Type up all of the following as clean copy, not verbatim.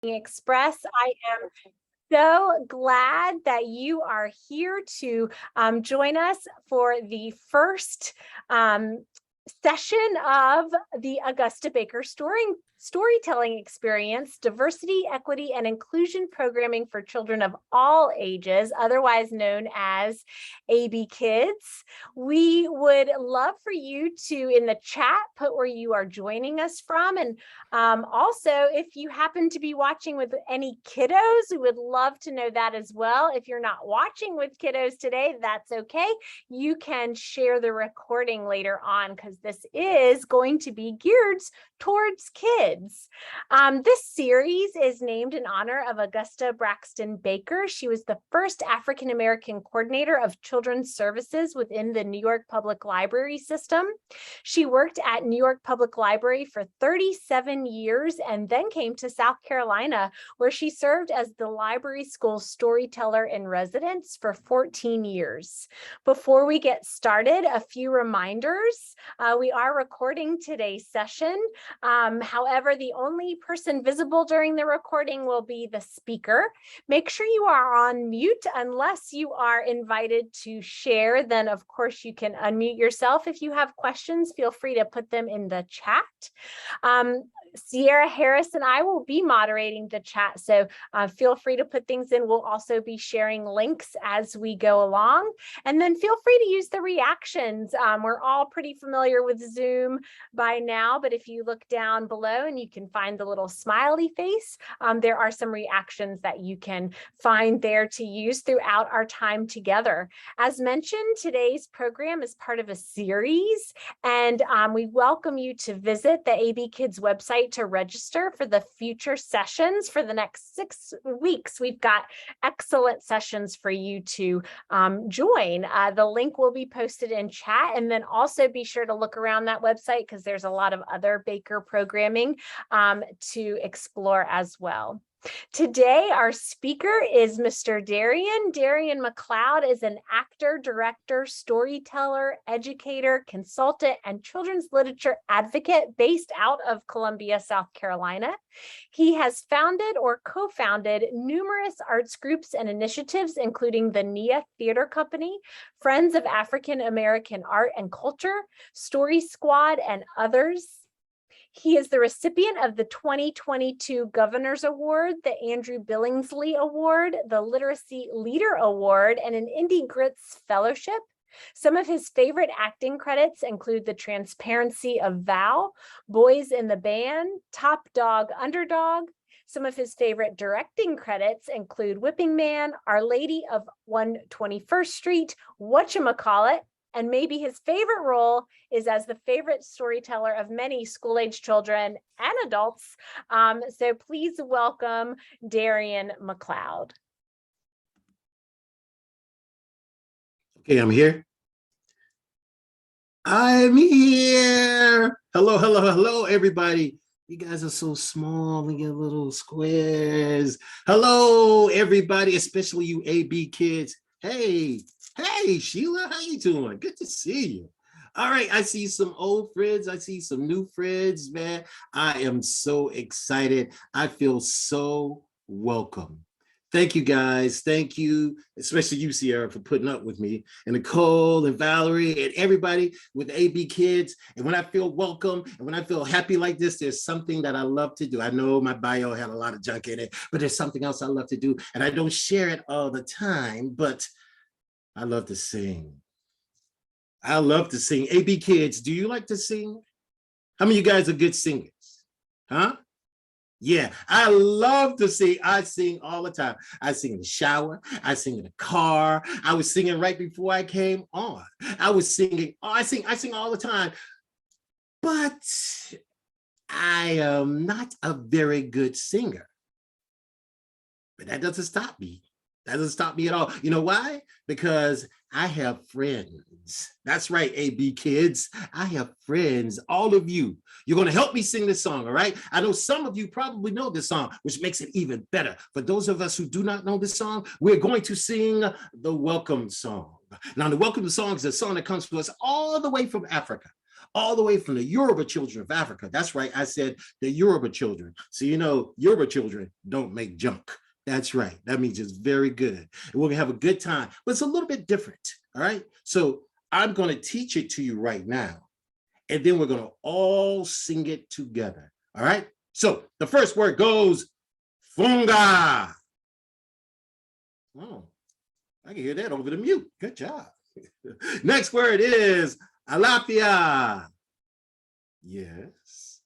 Express. I am so glad that you are here to join us for the first session of the Augusta Baker Storytelling Experience, Diversity, Equity, and Inclusion Programming for Children of All Ages, otherwise known as AB Kids. We would love for you to, in the chat, put where you are joining us from. And also, if you happen to be watching with any kiddos, we would love to know that as well. If you're not watching with kiddos today, that's okay. You can share the recording later on because this is going to be geared towards kids. This series is named in honor of Augusta Braxton Baker. She was the first African-American coordinator of children's services within the New York Public Library system. She worked at New York Public Library for 37 years and then came to South Carolina, where she served as the library school storyteller in residence for 14 years. Before we get started, a few reminders. We are recording today's session. However, the only person visible during the recording will be the speaker. Make sure you are on mute unless you are invited to share. Then, of course, you can unmute yourself. If you have questions, feel free to put them in the chat. Sierra Harris and I will be moderating the chat, so feel free to put things in. We'll also be sharing links as we go along, and then feel free to use the reactions. We're all pretty familiar with Zoom by now, but if you look down below and you can find the little smiley face, there are some reactions that you can find there to use throughout our time together. As mentioned, today's program is part of a series, and we welcome you to visit the AB Kids website to register for the future sessions for the next 6 weeks. We've got excellent sessions for you to join. The link will be posted in chat, and then also be sure to look around that website because there's a lot of other Baker programming to explore as well. Today, our speaker is Mr. Darian. Darian McCloud is an actor, director, storyteller, educator, consultant, and children's literature advocate based out of Columbia, South Carolina. He has founded or co-founded numerous arts groups and initiatives, including the NIA Theater Company, Friends of African American Art and Culture, Story Squad, and others. He is the recipient of the 2022 Governor's Award, the Andrew Billingsley Award, the Literacy Leader Award, and an Indie Grits Fellowship. Some of his favorite acting credits include The Transparency of Val, Boys in the Band, Top Dog Underdog. Some of his favorite directing credits include Whipping Man, Our Lady of 121st Street, Whatchamacallit, and maybe his favorite role is as the favorite storyteller of many school-age children and adults. So please welcome Darian McCloud. Okay, I'm here. I'm here. Hello, hello, hello, everybody. You guys are so small and your little squares. Hello, everybody, especially you AB kids. Hey, Sheila, how you doing? Good to see you. All right, I see some old friends. I see some new friends, man. I am so excited. I feel so welcome. Thank you, guys. Thank you, especially you, Sierra, for putting up with me, and Nicole and Valerie and everybody with AB Kids. And when I feel welcome and when I feel happy like this, there's something that I love to do. I know my bio had a lot of junk in it, but there's something else I love to do. And I don't share it all the time, but I love to sing. I love to sing. AB Kids, do you like to sing? How many of you guys are good singers? Huh? Yeah, I love to sing. I sing all the time. I sing in the shower. I sing in the car. I was singing right before I came on. I was singing. Oh, I sing all the time. But I am not a very good singer. But that doesn't stop me. That doesn't stop me at all. You know why? Because I have friends. That's right, AB Kids. I have friends, all of you. You're going to help me sing this song, all right? I know some of you probably know this song, which makes it even better. For those of us who do not know this song, we're going to sing the Welcome Song. Now, the Welcome Song is a song that comes to us all the way from Africa. all the way from the Yoruba children of Africa. That's right, I said the Yoruba children. So you know, Yoruba children don't make junk. That's right. That means it's very good. And we're gonna have a good time, but it's a little bit different. All right. So I'm gonna teach it to you right now, and then we're gonna all sing it together. All right. So the first word goes funga. Oh, I can hear that over the mute. Good job. Next word is alafia. Yes.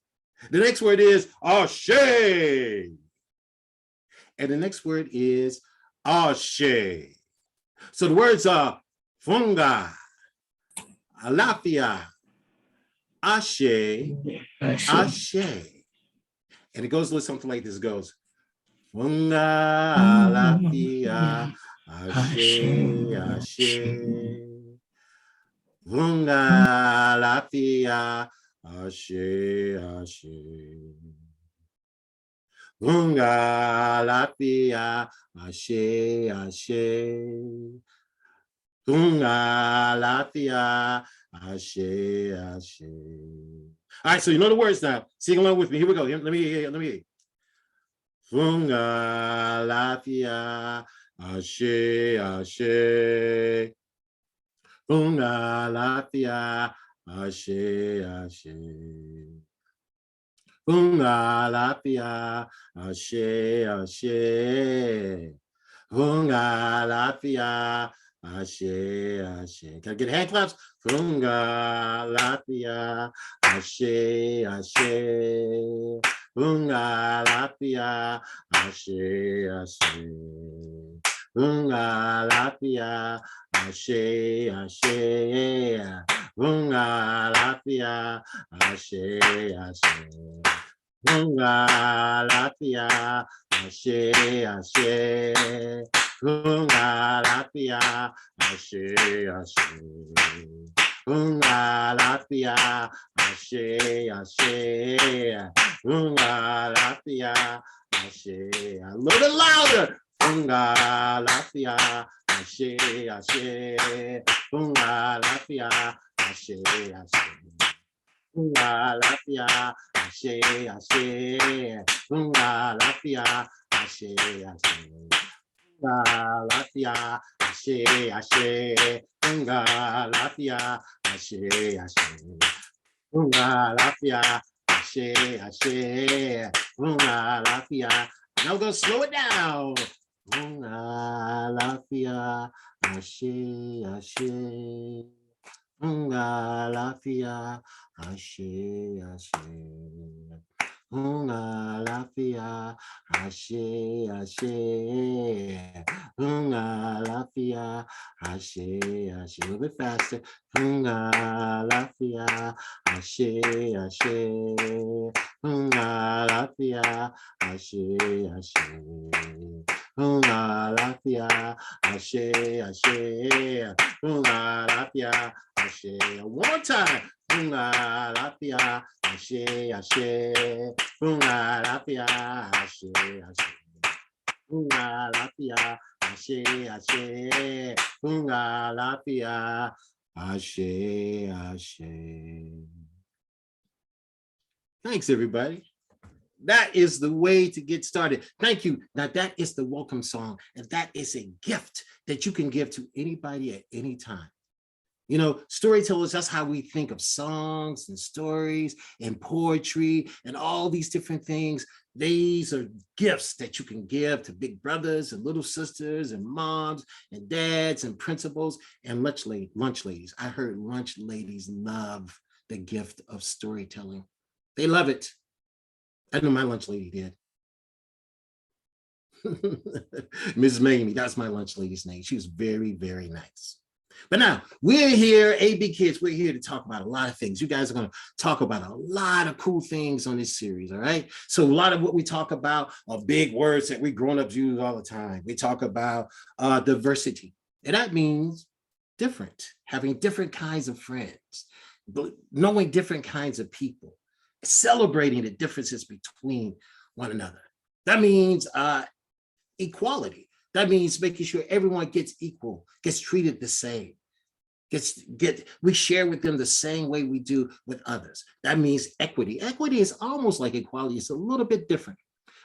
The next word is ashe. And the next word is ashe. So the words are funga, alafia, ashe, ashe. And it goes a little something like this. It goes funga, alafia, ashe, ashe. Funga, alafia, ashe, ashe. Funga, alafia, ashe, ashe. Funga, alafia, ashe, ashe. All right, so you know the words now. Sing along with me. Here we go. Let me hear. Funga, alafia, ashe, ashe. Funga, alafia, ashe, ashe. Funga, alafia, ashe, ashe. Funga, alafia, ashe, ashe. Can I get hand claps? Funga, alafia, ashe, ashe. Funga, alafia, ashe, ashe. Funga, alafia, ashe, ashe. Funga, alafia, ashe, ashe. Funga, alafia, ashe, ashe. Funga, alafia, ashe, ashe. Funga, alafia, ashe, ashe. Funga, alafia, ashe. A little bit louder. Funga, alafia, ashe, ashe. Funga, alafia, ashe, ashe. Funga, alafia, ashe, ashe. Funga, alafia, ashe, ashe. Funga, alafia, ashe, ashe. Funga, alafia, ashe, ashe. Funga, alafia, ashe, ashe. Funga, alafia. Now we're gonna slow it down. Funga, alafia, ashe, ashe. Funga, alafia, ashe, ashe. Funga, alafia, ashe, ashe. Funga, alafia, ashe, ashe. A little bit faster. Funga, alafia, ashe, ashe. Funga, alafia, ashe, ashe. Funga, alafia, ashe, ashe. Funga, alafia, ashe. One more time. Funga, alafia, ashe, ashe. Funga, alafia, ashe, ashe. Funga, alafia, ashe, ashe. Funga, alafia, ashe, ashe. Thanks, everybody. That is the way to get started. Thank you. Now, that is the welcome song, and that is a gift that you can give to anybody at any time. You know, storytellers, that's how we think of songs and stories and poetry and all these different things. These are gifts that you can give to big brothers and little sisters and moms and dads and principals and lunch ladies. I heard lunch ladies love the gift of storytelling. They love it. I know my lunch lady did. Ms. Mamie, that's my lunch lady's name. She was very, very nice. But now we're here, AB Kids, we're here to talk about a lot of things. You guys are going to talk about a lot of cool things on this series, all right? So a lot of what we talk about are big words that we grown-ups use all the time. We talk about diversity, and that means different, having different kinds of friends, knowing different kinds of people, celebrating the differences between one another. That means equality. That means making sure everyone gets equal, gets treated the same. We share with them the same way we do with others. That means equity. Equity is almost like equality. It's a little bit different.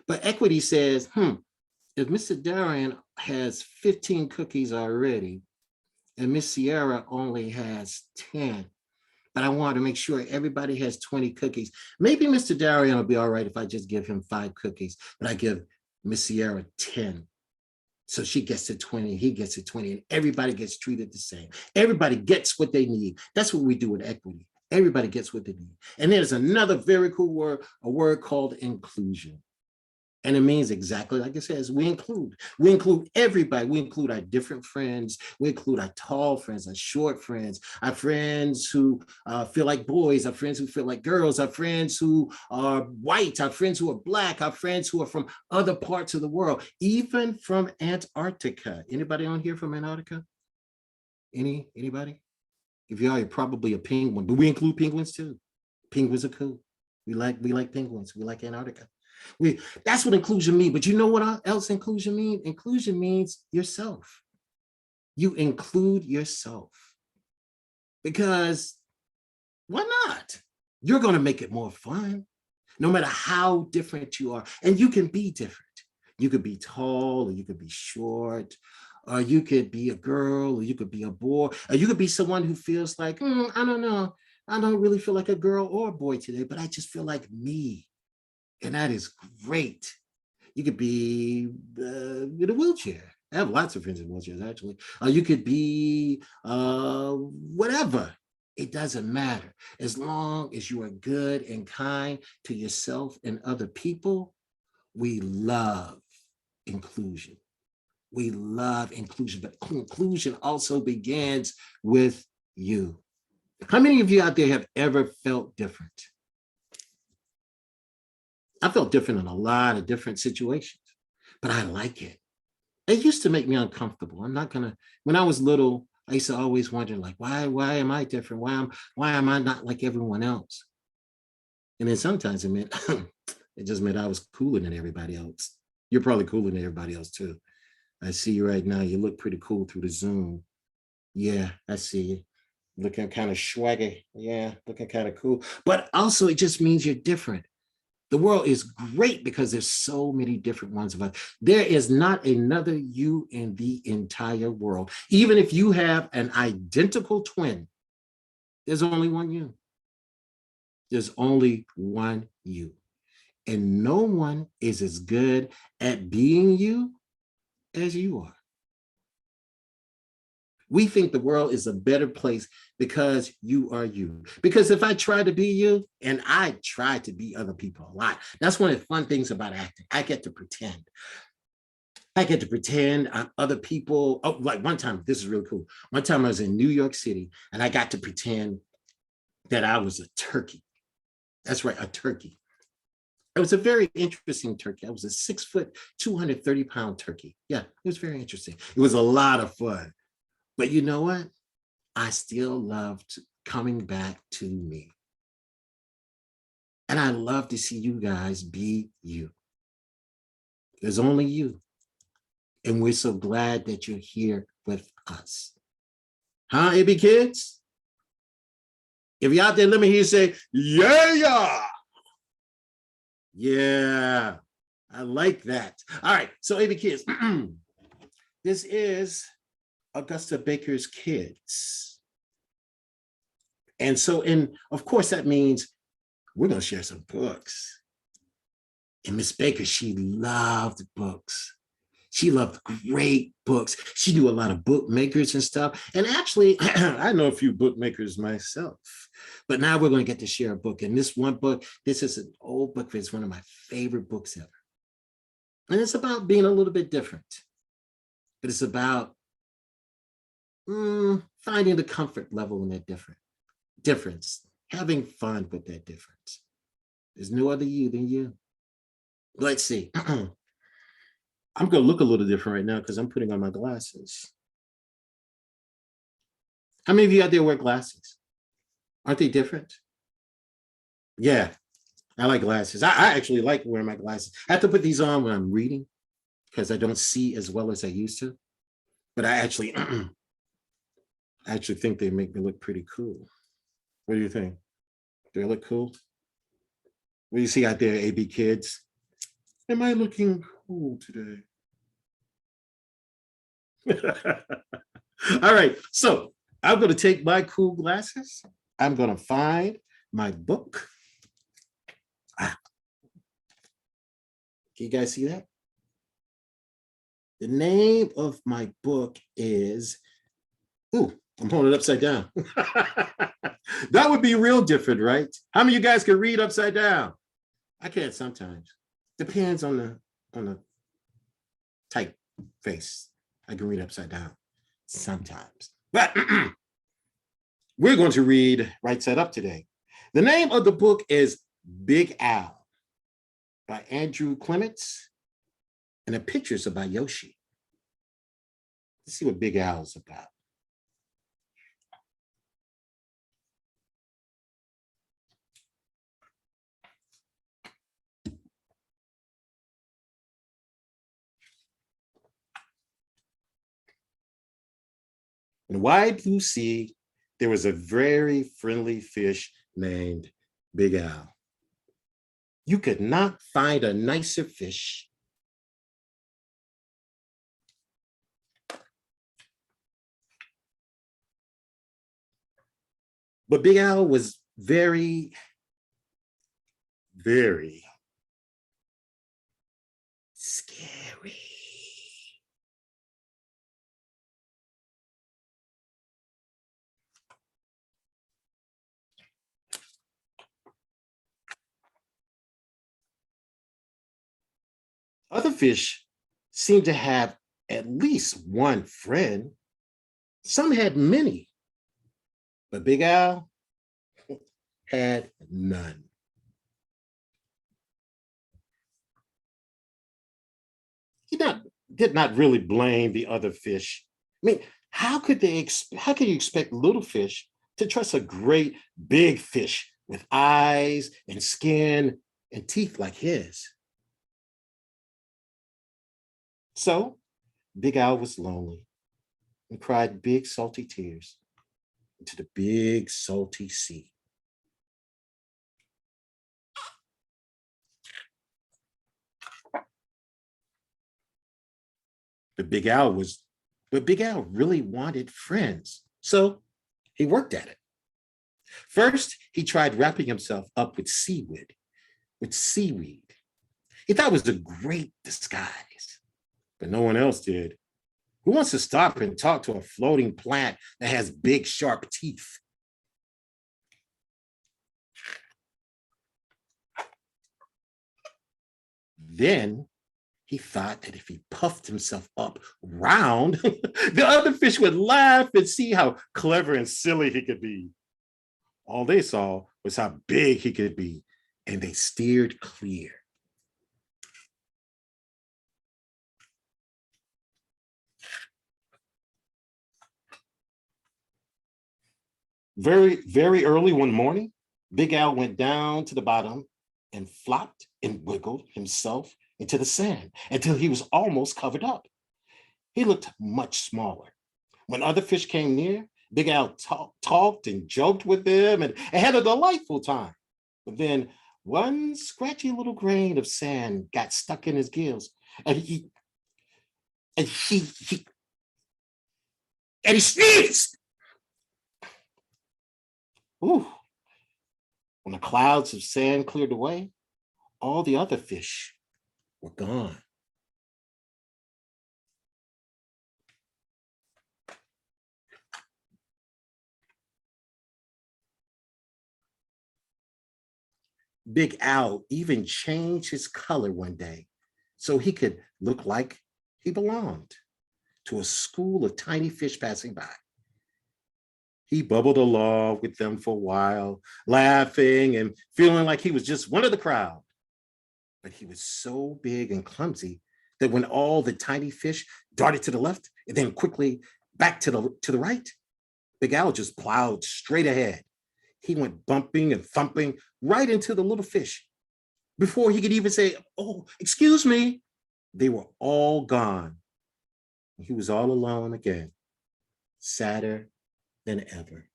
But equity says, if Mr. Darian has 15 cookies already, and Miss Sierra only has 10, but I want to make sure everybody has 20 cookies. Maybe Mr. Darian will be all right if I just give him 5 cookies, but I give Miss Sierra 10. So she gets to 20, he gets to 20, and everybody gets treated the same. Everybody gets what they need. That's what we do with equity. Everybody gets what they need. And there's another very cool word, a word called inclusion. And it means exactly like it says, we include everybody. We include our different friends. We include our tall friends, our short friends, our friends who feel like boys, our friends who feel like girls, our friends who are white, our friends who are black, our friends who are from other parts of the world, even from Antarctica. Anybody on here from Antarctica? Anybody? If you are, you're probably a penguin, but we include penguins too. Penguins are cool. We like penguins. We like Antarctica. That's what inclusion means. But you know what else inclusion means? Inclusion means yourself. You include yourself. Because why not? You're going to make it more fun, no matter how different you are. And you can be different. You could be tall, or you could be short, or you could be a girl, or you could be a boy, or you could be someone who feels like, I don't know. I don't really feel like a girl or a boy today, but I just feel like me. And that is great. You could be in a wheelchair. I have lots of friends in wheelchairs, actually. You could be whatever. It doesn't matter. As long as you are good and kind to yourself and other people, we love inclusion. We love inclusion, but inclusion also begins with you. How many of you out there have ever felt different? I felt different in a lot of different situations, but I like it. It used to make me uncomfortable. I'm not gonna, when I was little, I used to always wonder, like, why am I different? Why am I not like everyone else? And then sometimes it meant, it just meant I was cooler than everybody else. You're probably cooler than everybody else too. I see you right now. You look pretty cool through the Zoom. Yeah, I see you. Looking kind of swaggy. Yeah, looking kind of cool. But also it just means you're different. The world is great because there's so many different ones of us. There is not another you in the entire world. Even if you have an identical twin, there's only one you. There's only one you. And no one is as good at being you as you are. We think the world is a better place because you are you. Because if I try to be you, and I try to be other people a lot, that's one of the fun things about acting. I get to pretend. I get to pretend I'm other people. Oh, like one time, this is really cool. One time I was in New York City and I got to pretend that I was a turkey. That's right, a turkey. It was a very interesting turkey. I was a 6 foot, 230-pound turkey. Yeah, it was very interesting. It was a lot of fun. But you know what? I still loved coming back to me. And I love to see you guys be you. There's only you. And we're so glad that you're here with us. Huh, AB kids? If you're out there, let me hear you say, yeah. Yeah, I like that. All right, so AB kids, this is Augusta Baker's Kids. And so, of course, that means we're going to share some books. And Miss Baker, she loved books. She loved great books. She knew a lot of bookmakers and stuff. And actually, I know a few bookmakers myself. But now we're going to get to share a book. And this one book, this is an old book. It's one of my favorite books ever. And it's about being a little bit different. But it's about finding the comfort level in that difference, having fun with that difference. There's no other you than you. Let's see. I'm going to look a little different right now because I'm putting on my glasses. How many of you out there wear glasses? Aren't they different? Yeah, I like glasses. I actually like wearing my glasses. I have to put these on when I'm reading because I don't see as well as I used to. But I actually I actually think they make me look pretty cool. What do you think? Do I look cool? What do you see out there, AB kids? Am I looking cool today? All right, so I'm going to take my cool glasses. I'm going to find my book. Can you guys see that? The name of my book is, ooh, I'm holding it upside down. That would be real different, right? How many of you guys can read upside down? I can't sometimes. Depends on the typeface. I can read upside down sometimes. But we're going to read right side up today. The name of the book is Big Al by Andrew Clements, and the pictures are by Yoshi. Let's see what Big Al is about. In the wide blue sea, there was a very friendly fish named Big Al. You could not find a nicer fish. But Big Al was very, very scary. Other fish seemed to have at least one friend. Some had many, but Big Al had none. He did not really blame the other fish. I mean, how could you expect little fish to trust a great big fish with eyes and skin and teeth like his? So Big Al was lonely and cried big salty tears into the big salty sea. But Big Al really wanted friends. So he worked at it. First, he tried wrapping himself up with seaweed. He thought it was a great disguise, but no one else did. Who wants to stop and talk to a floating plant that has big, sharp teeth? Then he thought that if he puffed himself up round, the other fish would laugh and see how clever and silly he could be. All they saw was how big he could be, and they steered clear. Very, very early one morning, Big Al went down to the bottom and flopped and wiggled himself into the sand until he was almost covered up. He looked much smaller. When other fish came near, Big Al talked and joked with them and had a delightful time. But then one scratchy little grain of sand got stuck in his gills, and he sneezed. Ooh. When the clouds of sand cleared away, all the other fish were gone. Big Al even changed his color one day so he could look like he belonged to a school of tiny fish passing by. He bubbled along with them for a while, laughing and feeling like he was just one of the crowd. But he was so big and clumsy that when all the tiny fish darted to the left and then quickly back to the right, Big Al just plowed straight ahead. He went bumping and thumping right into the little fish. Before he could even say, "Oh, excuse me," they were all gone. He was all alone again, sadder than ever.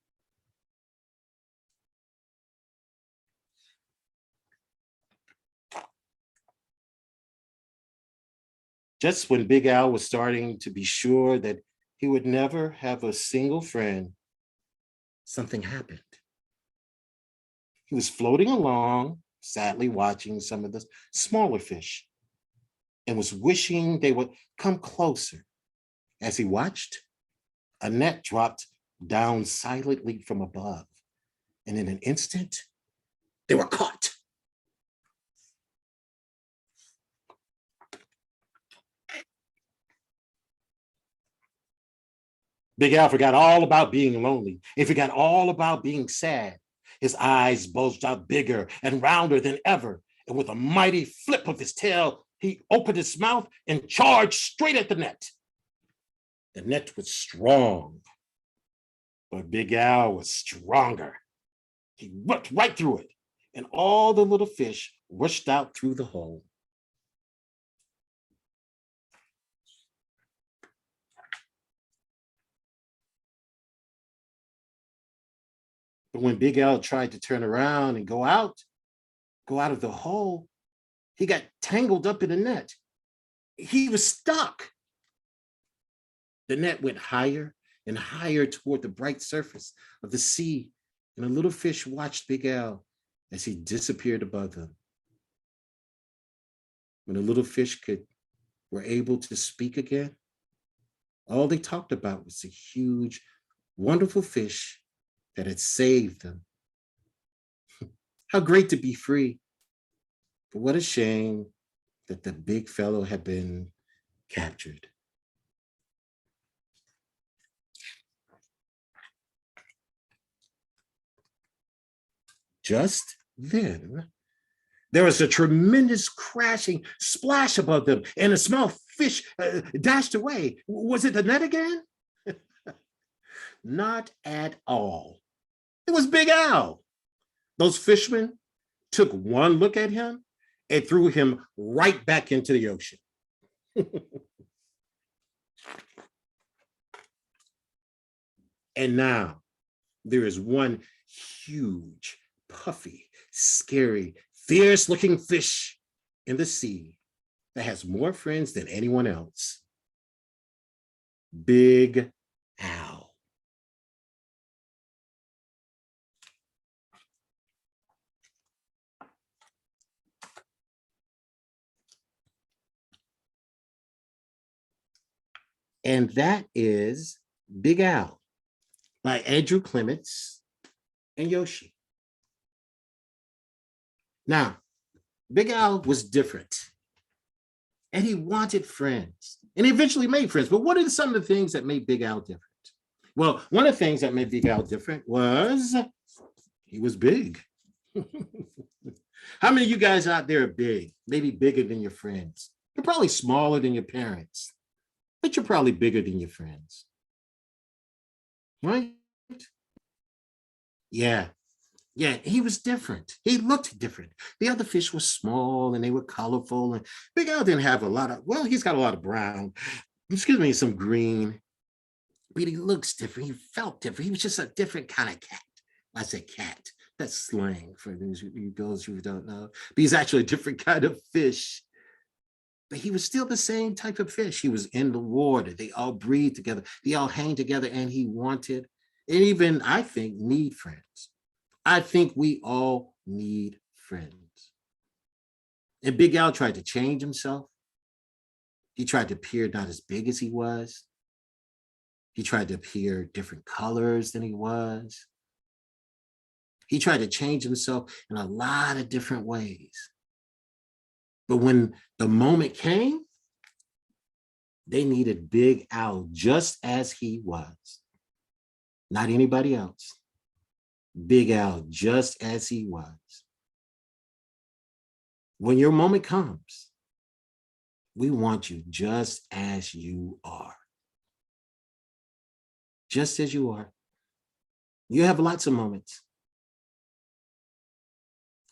Just when Big Al was starting to be sure that he would never have a single friend, something happened. He was floating along, sadly watching some of the smaller fish, and was wishing they would come closer. As he watched, a net dropped down silently from above, and in an instant, they were caught. Big Al forgot all about being lonely. He forgot all about being sad. His eyes bulged out bigger and rounder than ever. And with a mighty flip of his tail, he opened his mouth and charged straight at the net. The net was strong, but Big Al was stronger. He ripped right through it, and all the little fish rushed out through the hole. But when Big Al tried to turn around and go out of the hole, he got tangled up in the net. He was stuck. The net went higher and higher toward the bright surface of the sea, and a little fish watched Big Al as he disappeared above them. When the little fish were able to speak again, all they talked about was the huge, wonderful fish that had saved them. How great to be free. But what a shame that the big fellow had been captured. Just then, there was a tremendous crashing splash above them, and a small fish dashed away. Was it the net again? Not at all. It was Big Al. Those fishermen took one look at him and threw him right back into the ocean. And now there is one huge, puffy, scary, fierce-looking fish in the sea that has more friends than anyone else. Big Al. And that is Big Al by Andrew Clements and Yoshi. Now, Big Al was different, and he wanted friends, and he eventually made friends. But what are some of the things that made Big Al different? Well, one of the things that made Big Al different was he was big. How many of you guys out there are big? Maybe bigger than your friends. You're probably smaller than your parents, but you're probably bigger than your friends. Right? Yeah, he was different. He looked different. The other fish were small and they were colorful, and Big Al didn't have a lot of, well, he's got a lot of brown, some green, but he looks different. He felt different. He was just a different kind of cat. I say cat. That's slang for those who don't know. But he's actually a different kind of fish. But he was still the same type of fish. He was in the water. They all breathe together. They all hang together, and he wanted, and even, I think, need friends. I think we all need friends. And Big Al tried to change himself. He tried to appear not as big as he was. He tried to appear different colors than he was. He tried to change himself in a lot of different ways. But when the moment came, they needed Big Al just as he was. Not anybody else. Big Al just as he was. When your moment comes, we want you just as you are. Just as you are. You have lots of moments.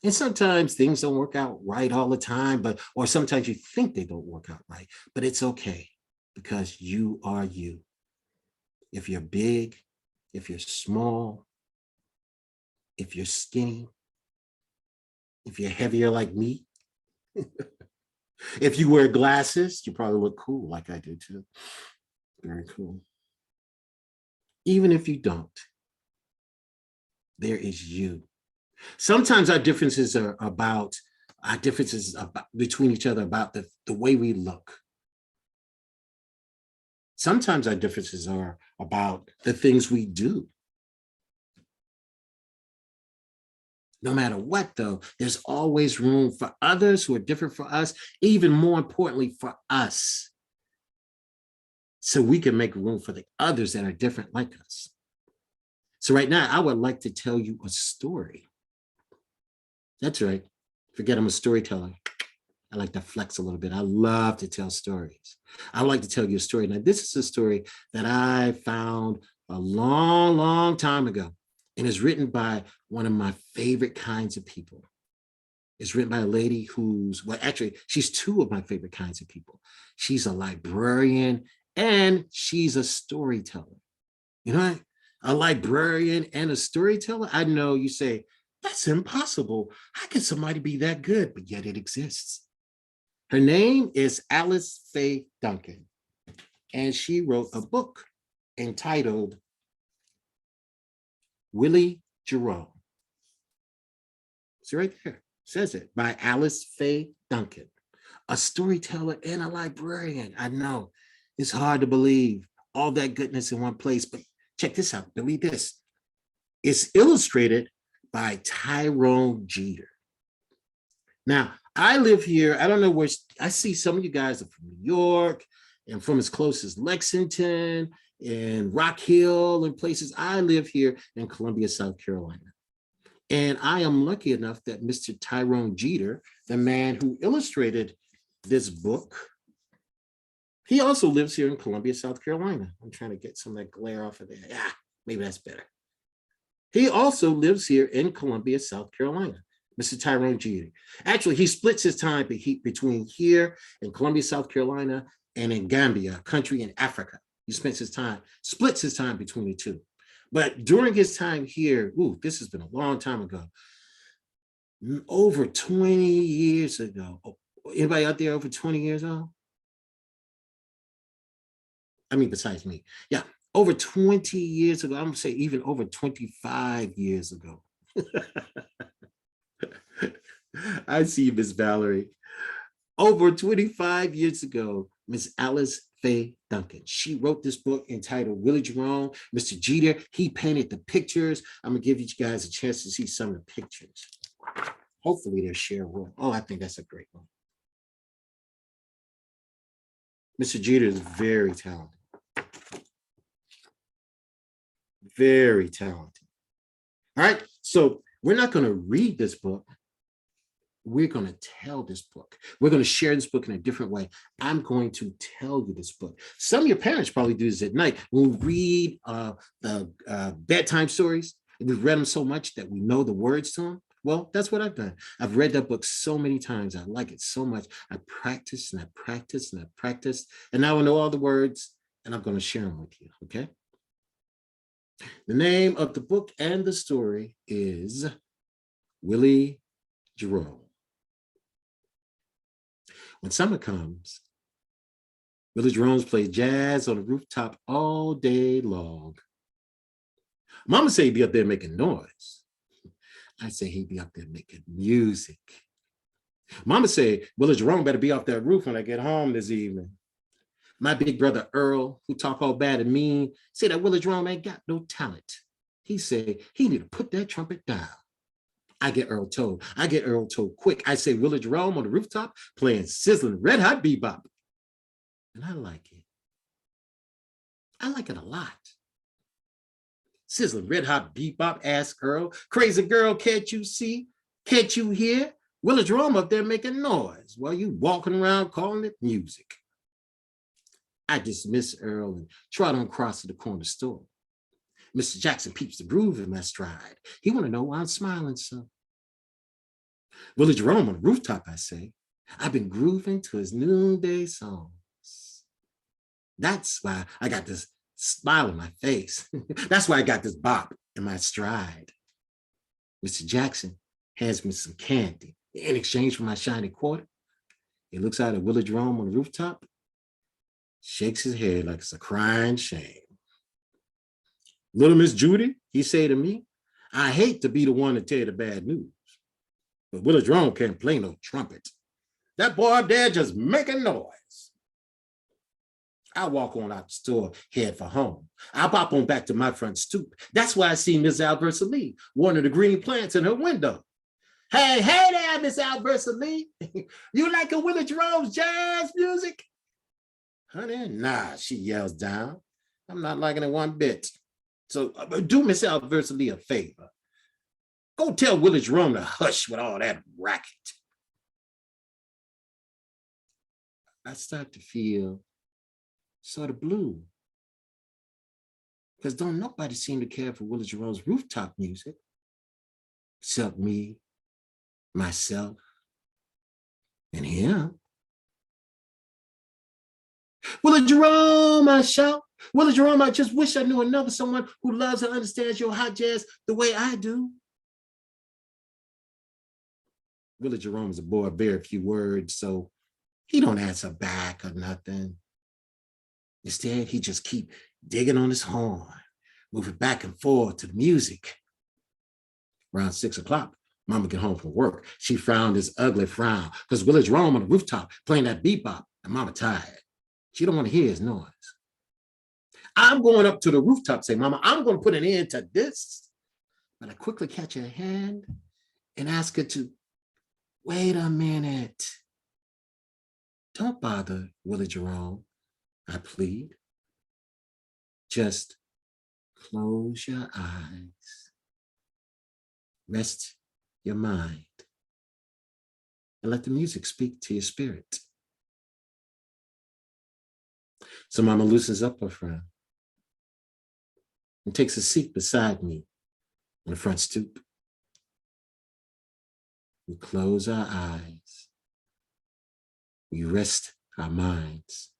And sometimes things don't work out right all the time, or sometimes you think they don't work out right, but it's okay because you are you. If you're big, if you're small, if you're skinny, if you're heavier like me, if you wear glasses, you probably look cool like I do too. Very cool. Even if you don't, there is you. Sometimes our differences between each other about the way we look. Sometimes our differences are about the things we do. No matter what, though, there's always room for others who are different from us, even more importantly, for us. So we can make room for the others that are different like us. So right now, I would like to tell you a story. That's right. Forget I'm a storyteller. I like to flex a little bit. I love to tell stories. I like to tell you a story. Now, this is a story that I found a long, long time ago, and is written by one of my favorite kinds of people. It's written by a lady she's two of my favorite kinds of people. She's a librarian and she's a storyteller. You know, a librarian and a storyteller. I know you say, that's impossible. How can somebody be that good? But yet it exists. Her name is Alice Faye Duncan, and she wrote a book entitled Willie Jerome. It's right there. It says it, by Alice Faye Duncan, a storyteller and a librarian. I know it's hard to believe all that goodness in one place, but check this out. Believe this. It's illustrated by Tyrone Jeter. Now, I live here. I don't know where. I see some of you guys are from New York and from as close as Lexington and Rock Hill and places. I live here in Columbia, South Carolina. And I am lucky enough that Mr. Tyrone Jeter, the man who illustrated this book, he also lives here in Columbia, South Carolina. I'm trying to get some of that glare off of there. Yeah, maybe that's better. He also lives here in Columbia, South Carolina, Mr. Tyrone Jeter. Actually, he splits his time between here in Columbia, South Carolina, and in Gambia, a country in Africa. He splits his time between the two. But during his time here, this has been a long time ago, over 20 years ago. Anybody out there over 20 years old? I mean, besides me. Yeah, over 20 years ago. I'm going to say even over 25 years ago. I see you, Miss Valerie. Over 25 years ago, Miss Alice Faye Duncan. She wrote this book entitled Willie Jerome. Mr. Jeter, he painted the pictures. I'm going to give you guys a chance to see some of the pictures. Hopefully they're shareable. Oh, I think that's a great one. Mr. Jeter is very talented. Very talented. All right, so we're not going to read this book. We're going to tell this book. We're going to share this book in a different way. I'm going to tell you this book. Some of your parents probably do this at night. We'll read the bedtime stories. We've read them so much that we know the words to them. Well, that's what I've done. I've read that book so many times. I like it so much. I practice and I practice and I practice. And now I know all the words, and I'm going to share them with you, okay? The name of the book and the story is Willie Jerome. When summer comes, Willie Jerome's play jazz on the rooftop all day long. Mama say he'd be up there making noise. I say he'd be up there making music. Mama say Willie Jerome better be off that roof when I get home this evening. My big brother Earl, who talk all bad and mean, say that Willie Jerome ain't got no talent. He say he need to put that trumpet down. I get Earl told quick. I say Willie Jerome on the rooftop playing sizzling red hot bebop. And I like it. I like it a lot. Sizzling red hot bebop, asked Earl. Crazy girl, can't you see? Can't you hear? Willie Jerome up there making noise while you walking around calling it music. I dismiss Earl and trot on across to the corner store. Mr. Jackson peeps the groove in my stride. He want to know why I'm smiling so. Willie Jerome on the rooftop, I say. I've been grooving to his noonday songs. That's why I got this smile on my face. That's why I got this bop in my stride. Mr. Jackson hands me some candy in exchange for my shiny quarter. He looks out at Willie Jerome on the rooftop, shakes his head like it's a crying shame. Little Miss Judy, he say to me, I hate to be the one to tell you the bad news, but Willie Jerome can't play no trumpet. That boy up there just making noise. I walk on out the store, head for home. I pop on back to my front stoop. That's why I see Miss Alberta Lee, one of the green plants in her window. Hey there, Miss Alberta Lee. You like a Willie Jerome's jazz music? Honey, nah, she yells down. I'm not liking it one bit. So do Miss Alberta Lee a favor. Go tell Willie Jerome to hush with all that racket. I start to feel sort of blue, because don't nobody seem to care for Willie Jerome's rooftop music except me, myself, and him. Willie Jerome, I shout. Willie Jerome, I just wish I knew another someone who loves and understands your hot jazz the way I do. Willie Jerome is a boy of very few words, so he don't answer back or nothing. Instead, he just keep digging on his horn, moving back and forth to the music. Around 6 o'clock, Mama get home from work. She frowned this ugly frown because Willie Jerome on the rooftop playing that bebop, and Mama tired. She don't want to hear his noise. I'm going up to the rooftop, say, Mama, I'm going to put an end to this. But I quickly catch her hand and ask her to wait a minute. Don't bother, Willie Jerome, I plead. Just close your eyes, rest your mind, and let the music speak to your spirit. So Mama loosens up her frown and takes a seat beside me on the front stoop. We close our eyes. We rest our minds.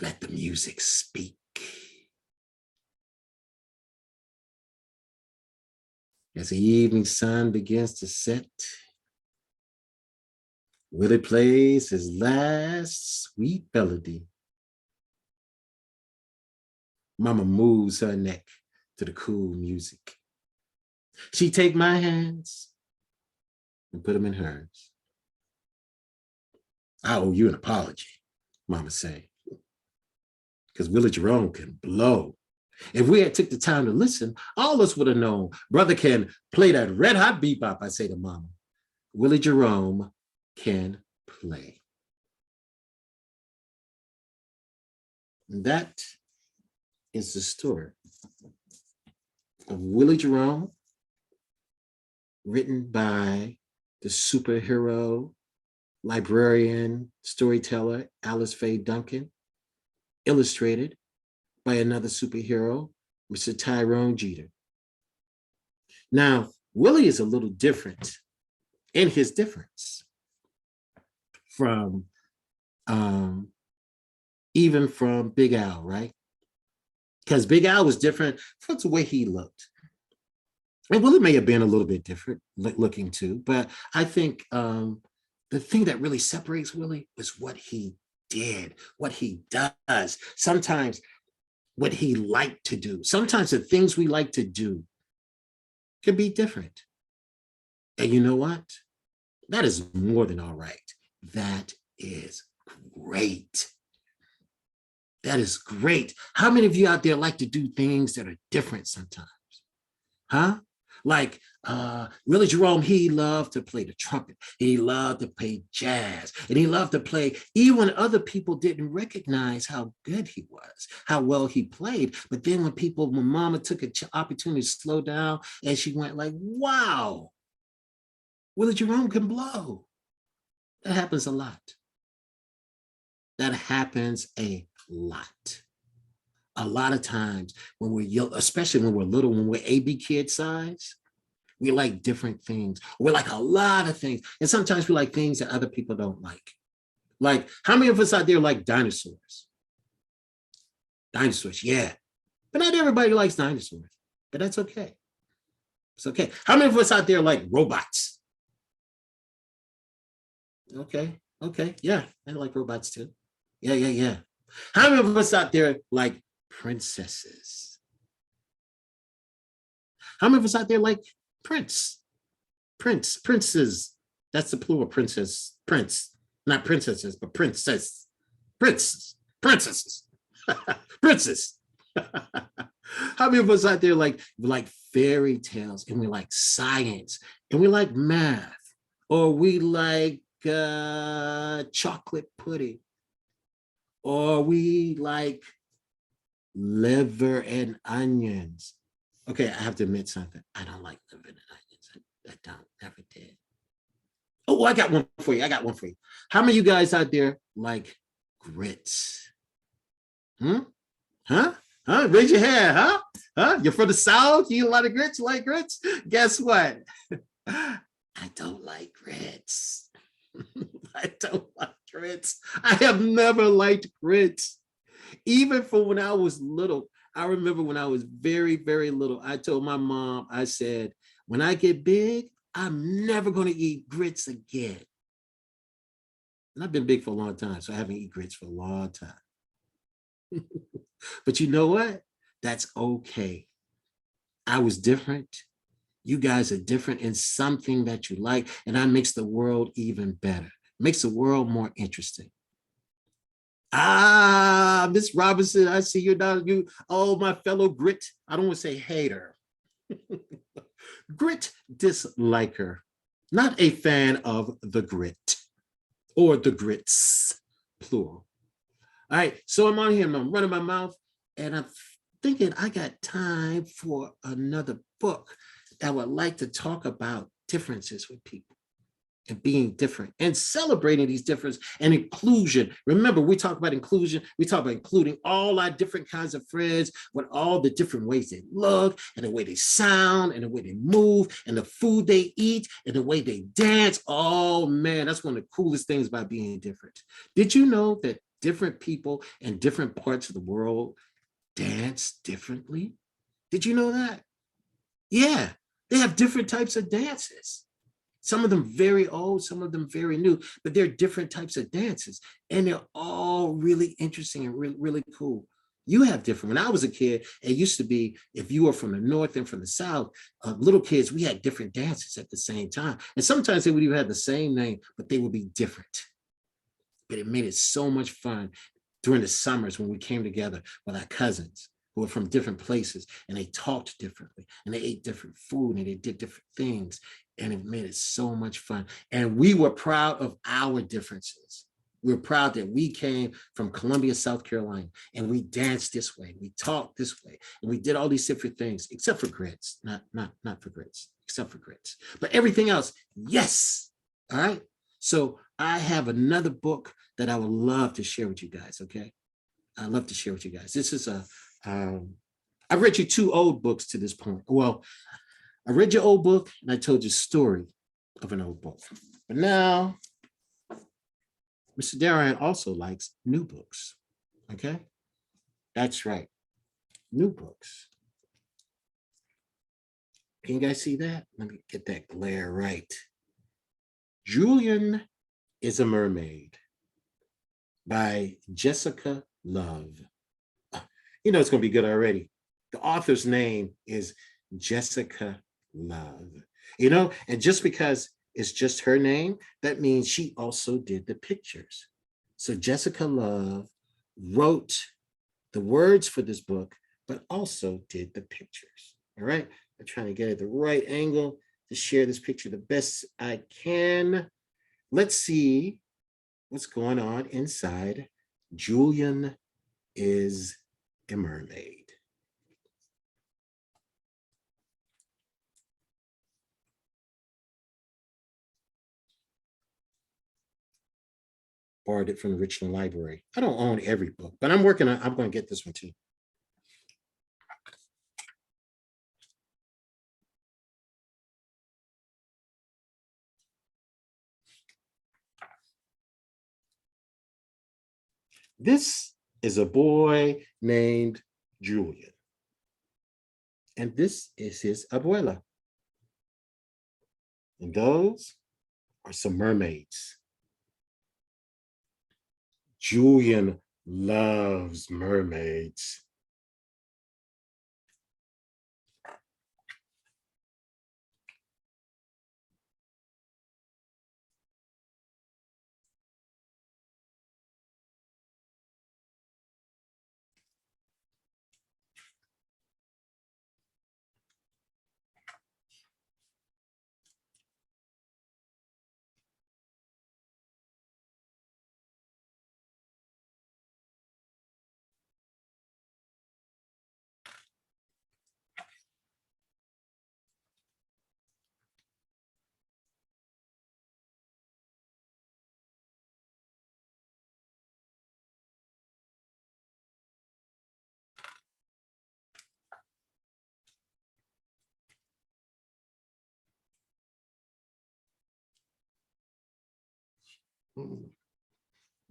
Let the music speak. As the evening sun begins to set, Willie plays his last sweet melody. Mama moves her neck to the cool music. She take my hands and put them in hers. I owe you an apology, Mama say, because Willie Jerome can blow. If we had took the time to listen, all of us would have known brother can play that red hot bebop, I say to Mama. Willie Jerome can play. And that is the story of Willie Jerome, written by the superhero, librarian, storyteller, Alice Faye Duncan, illustrated by another superhero, Mr. Tyrone Jeter. Now, Willie is a little different in his difference from even from Big Al, right? Because Big Al was different from the way he looked. And Willie may have been a little bit different looking too, but I think the thing that really separates Willie was what he did, what he does. Sometimes what he liked to do. Sometimes the things we like to do can be different. And you know what? That is more than all right. That is great. That is great. How many of you out there like to do things that are different sometimes? Huh? Like Willie Jerome, he loved to play the trumpet. He loved to play jazz. And he loved to play even when other people didn't recognize how good he was, how well he played. But then when Mama took an opportunity to slow down and she went like, wow, Willie Jerome can blow. That happens a lot. That happens a lot. A lot of times when we're young, especially when we're little, when we're AB kid size, we like different things. We like a lot of things. And sometimes we like things that other people don't like. Like, how many of us out there like dinosaurs? Dinosaurs, yeah. But not everybody likes dinosaurs. But that's okay. It's okay. How many of us out there like robots? Okay, okay, yeah, I like robots too. Yeah, yeah, yeah. How many of us out there like princesses? How many of us out there like princes? That's the plural, princess, prince, not princesses, but princesses, princess. How many of us out there like fairy tales, and we like science, and we like math, or we like chocolate pudding, or we like liver and onions? Okay, I have to admit something. I don't like liver and onions. I don't, never did. Oh, I got one for you. I got one for you. How many of you guys out there like grits? Huh? Huh? Raise your hand, huh? Huh? You're from the South? You eat a lot of grits? You like grits? Guess what? I don't like grits. I don't like grits. I have never liked grits. Even from when I was little. I remember when I was very, very little, I told my mom, I said, when I get big, I'm never going to eat grits again. And I've been big for a long time, so I haven't eaten grits for a long time. But you know what? That's okay. I was different. You guys are different in something that you like, and that makes the world even better. Makes the world more interesting. Ah, Miss Robinson, I see you now. You, oh, my fellow grit. I don't want to say hater. Grit disliker. Not a fan of the grit or the grits, plural. All right, so I'm on here and I'm running my mouth, and I'm thinking I got time for another book that I would like to talk about differences with people and being different and celebrating these differences and inclusion. Remember, we talk about inclusion. We talk about including all our different kinds of friends with all the different ways they look and the way they sound and the way they move and the food they eat and the way they dance. Oh man, that's one of the coolest things about being different. Did you know that different people in different parts of the world dance differently? Did you know that? Yeah, they have different types of dances. Some of them very old, some of them very new, but they're different types of dances. And they're all really interesting and really, really cool. You have different. When I was a kid, it used to be, if you were from the North and from the South, little kids, we had different dances at the same time. And sometimes they would even have the same name, but they would be different. But it made it so much fun during the summers when we came together with our cousins who were from different places, and they talked differently and they ate different food and they did different things, and it made it so much fun. And we were proud of our differences. We were proud that we came from Columbia, South Carolina, and we danced this way, we talked this way, and we did all these different things, except for grits, not for grits, except for grits. But everything else, yes. All right. So I have another book that I would love to share with you guys. Okay. I'd love to share with you guys. This is I've read you two old books to this point. Well, I read your old book and I told you a story of an old book. But now, Mr. Darion also likes new books. Okay? That's right. New books. Can you guys see that? Let me get that glare right. Julian is a Mermaid by Jessica Love. You know it's going to be good already. The author's name is Jessica Love. You know, and just because it's just her name, that means she also did the pictures. So Jessica Love wrote the words for this book, but also did the pictures. All right. I'm trying to get at the right angle to share this picture the best I can. Let's see what's going on inside Julian is a Mermaid. Borrowed it from the Richland Library. I don't own every book, but I'm going to get this one too. This is a boy named Julian. And this is his abuela. And those are some mermaids. Julian loves mermaids.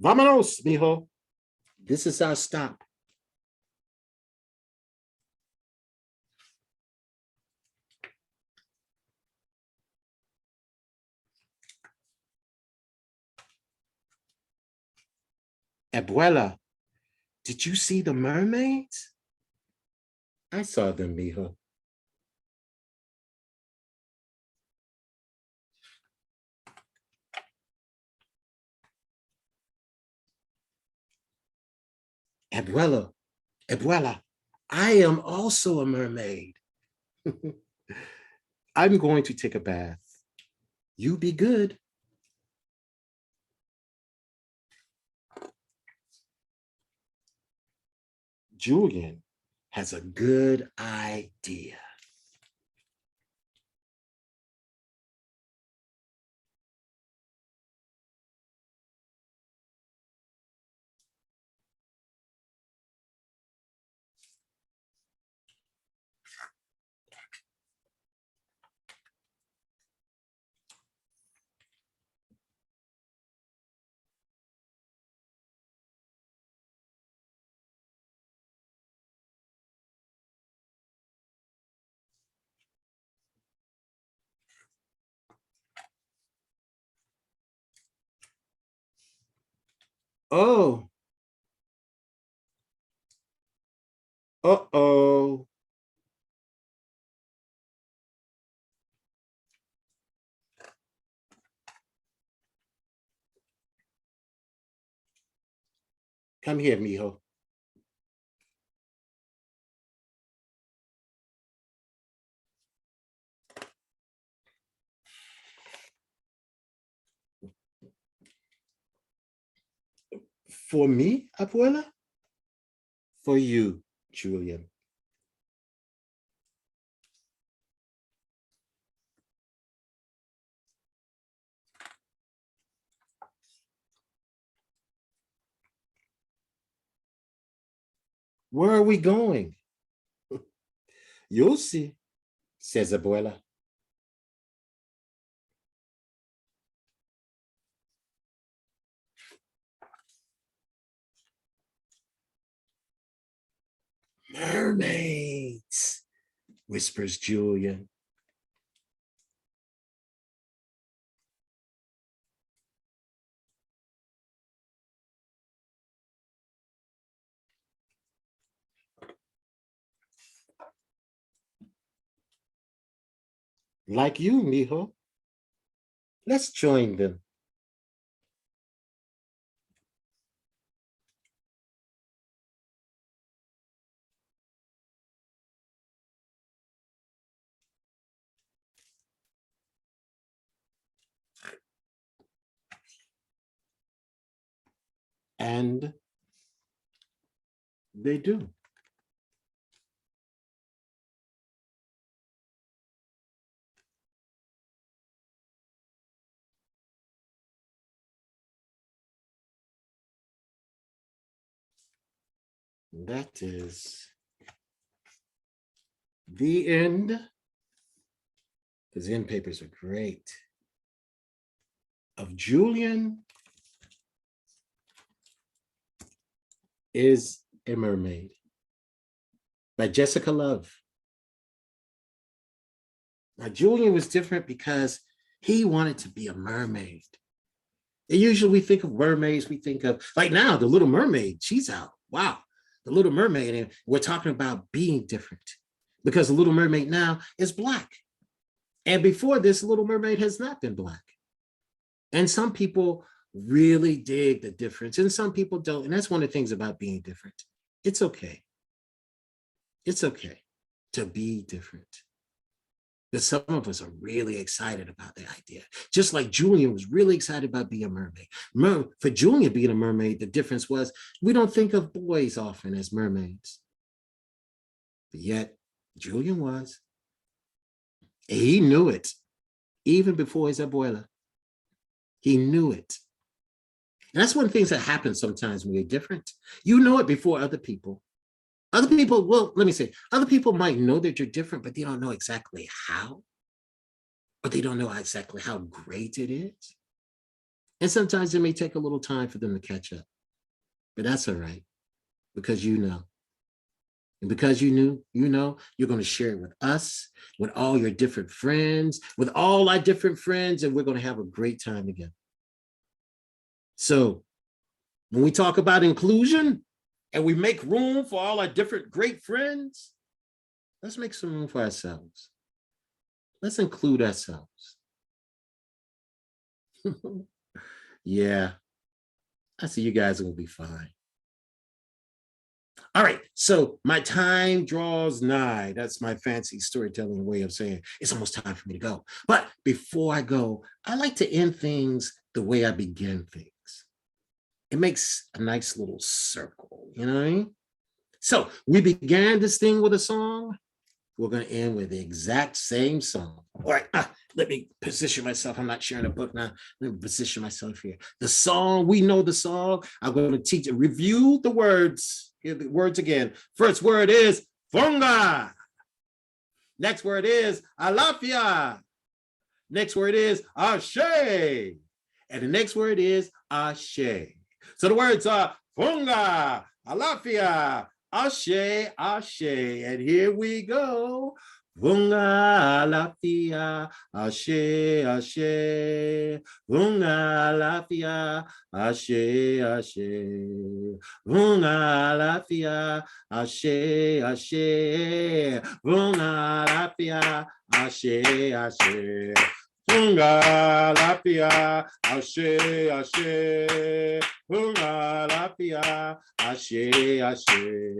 Vámonos, mijo. This is our stop. Abuela, did you see the mermaids? I saw them, mijo. Abuela, Abuela, I am also a mermaid. I'm going to take a bath. You be good. Julian has a good idea. Oh, uh-oh. Come here, mijo. For me, abuela? For you, Julian. Where are we going? You'll see, says abuela. Mermaids, whispers Julian. Like you, mijo. Let's join them. And they do. That is the end. Because end papers are great. Of Julian is a Mermaid by Jessica Love. Now, Julian was different because he wanted to be a mermaid. And usually we think of mermaids, we think of, like now, the Little Mermaid, she's out. Wow, the Little Mermaid. And we're talking about being different because the Little Mermaid now is Black. And before this, Little Mermaid has not been Black. And some people really dig the difference and some people don't. And that's one of the things about being different. It's okay. It's okay to be different. But some of us are really excited about the idea. Just like Julian was really excited about being a mermaid. For Julian being a mermaid, the difference was we don't think of boys often as mermaids. But yet, Julian was. And he knew it, even before his abuela. He knew it. And that's one of the things that happens sometimes when you're different. You know it before other people. Other people, well, let me say, other people might know that you're different, but they don't know exactly how. Or they don't know exactly how great it is. And sometimes it may take a little time for them to catch up. But that's all right, because you know. And because you know, you're going to share it with us, with all your different friends, with all our different friends, and we're going to have a great time together. So when we talk about inclusion and we make room for all our different great friends, let's make some room for ourselves. Let's include ourselves. Yeah, I see you guys are going to be fine. All right, so my time draws nigh. That's my fancy storytelling way of saying it's almost time for me to go. But before I go, I like to end things the way I begin things. It makes a nice little circle, you know what I mean? So we began this thing with a song. We're going to end with the exact same song. All right, let me position myself. I'm not sharing a book now. Let me position myself here. The song, we know the song. I'm going to teach and review the words. Hear the words again. First word is funga. Next word is alafia. Next word is ashe. And the next word is ashe. So the words are funga, alafia, ashe, ashe. And here we go. Funga, alafia, ashe, ashe. Funga, alafia, ashe, ashe. Funga, alafia, ashe, ashe. Funga, alafia, ashe, ashe. Funga lapia, ashe, ashe. Funga lapia, ashe, ashe.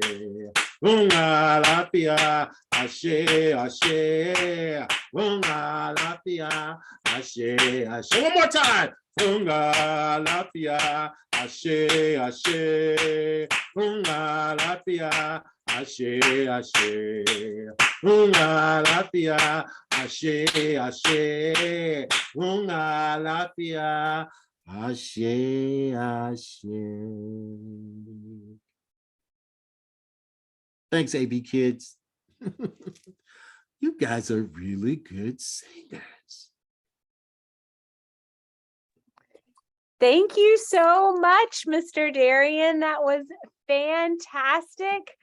Funga lapia, ashe, ashe. Funga lapia, ashe, ashe. One more time. Funga lapia, ashe, ashe. Funga lapia, ashe, ashe. Funga lapia, ashe, ashe. Funga lapia, ashe, ashe. Thanks, AB kids. You guys are really good singers. Thank you so much, Mr. Darian. That was fantastic.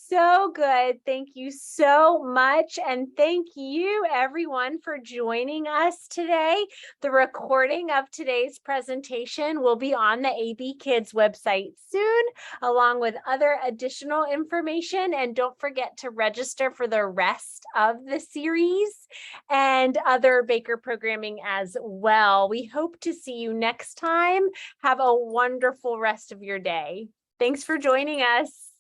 So good. Thank you so much. And thank you everyone for joining us today. The recording of today's presentation will be on the AB Kids website soon, along with other additional information. And don't forget to register for the rest of the series and other Baker programming as well. We hope to see you next time. Have a wonderful rest of your day. Thanks for joining us.